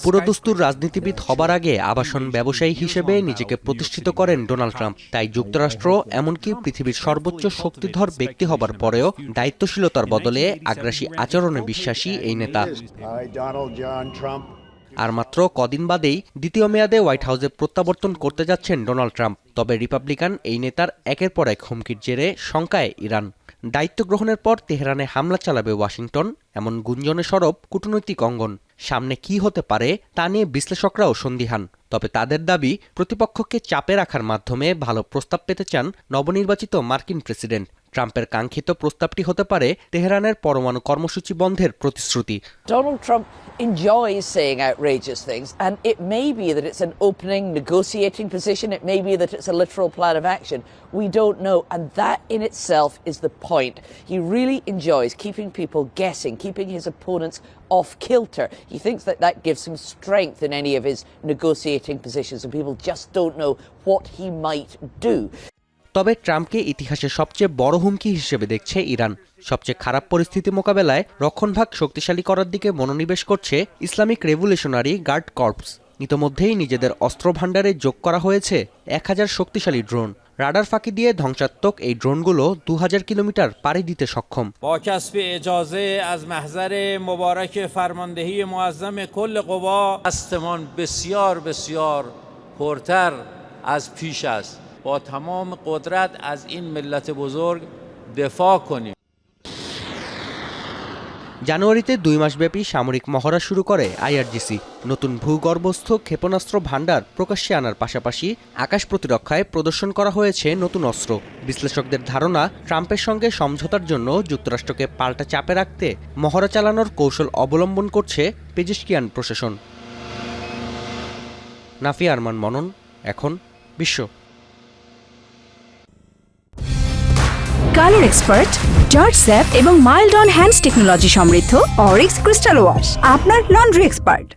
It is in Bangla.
পুরোদস্তুর রাজনীতিবিদ হবার আগে আবাসন ব্যবসায়ী হিসেবে নিজেকে প্রতিষ্ঠিত করেন ডোনাল্ড ট্রাম্প। তাই যুক্তরাষ্ট্র এমনকি পৃথিবীর সর্বোচ্চ শক্তিধর ব্যক্তি হবার পরেও দায়িত্বশীলতার বদলে আগ্রাসী আচরণে বিশ্বাসী এই নেতা। আর মাত্র কদিন বাদেই দ্বিতীয় মেয়াদে হোয়াইট হাউসে প্রত্যাবর্তন করতে যাচ্ছেন ডোনাল্ড ট্রাম্প। তবে রিপাবলিকান এই নেতার একের পর এক হুমকির জেরে শঙ্কায় ইরান। দায়িত্ব গ্রহণের পর তেহরানে হামলা চালাবে ওয়াশিংটন, এমন গুঞ্জনে সরব কূটনৈতিক অঙ্গন। সামনে কি হতে পারে তা নিয়ে বিশ্লেষকরাও সন্দিহান। তবে তাদের দাবি, প্রতিপক্ষকে চাপে রাখার মাধ্যমে ভালো প্রস্তাব পেতে চান নবনির্বাচিত মার্কিন প্রেসিডেন্ট। ট্রাম্পের কাঙ্ক্ষিত প্রস্তাবটি হতে পারে তেহরানের পরমাণু কর্মসূচি বন্ধের প্রতিশ্রুতি। Donald Trump enjoys saying outrageous things, and it may be that it's an opening negotiating position, it may be that it's a literal plan of action. We don't know, and that in itself is the point. He really enjoys keeping people guessing, keeping his opponents off kilter. He thinks that that gives him strength in any of his negotiating positions, and people just don't know what he might do. তবে ট্রাম্পকে ইতিহাসের সবচেয়ে বড় হুমকি হিসেবে দেখছে ইরান। সবচেয়ে খারাপ পরিস্থিতি মোকাবেলায় রক্ষণভাগ শক্তিশালী করার দিকে মনোনিবেশ করছে ইসলামিক রেভলিউশনারি গার্ড কর্পস। ইতোমধ্যেই নিজেদের অস্ত্র ভাণ্ডারে যোগ করা হয়েছে 1000 শক্তিশালী ড্রোন। রাডার ফাঁকি দিয়ে ধ্বংসাত্মক এই ড্রোনগুলো 2000 কিলোমিটার পাড়ি দিতে সক্ষম। با کسب اجازه از محضر مبارک فرماندهی معظم کل قوا دستمان بسیار بسیار پرتر از پیش است. با تمام قدرت از این ملت بزرگ دفاع کنیم. জানুয়ারিতে 2 মাসব্যাপী সামরিক মহড়া শুরু করে আইআরজিসি। নতুন ভূগর্ভস্থ ক্ষেপণাস্ত্র ভান্ডার প্রকাশ্যে আনার পাশাপাশি আকাশ প্রতিরক্ষায় প্রদর্শন করা হয়েছে নতুন অস্ত্র। বিশ্লেষকদের ধারণা, ট্রাম্পের সঙ্গে সমঝোতার জন্য যুক্তরাষ্ট্রকে পাল্টা চাপে রাখতে মহড়া চালানোর কৌশল অবলম্বন করছে পেজেশকিয়ান প্রশাসন। নাফিয়া আরমান মনন, এখন বিশ্ব। কালার এক্সপার্ট, জর্জ স্যাপ এবং মাইল্ড অন হ্যান্ডস টেকনোলজি সমৃদ্ধ অরিক্স ক্রিস্টাল ওয়াশ আপনার লন্ড্রি এক্সপার্ট।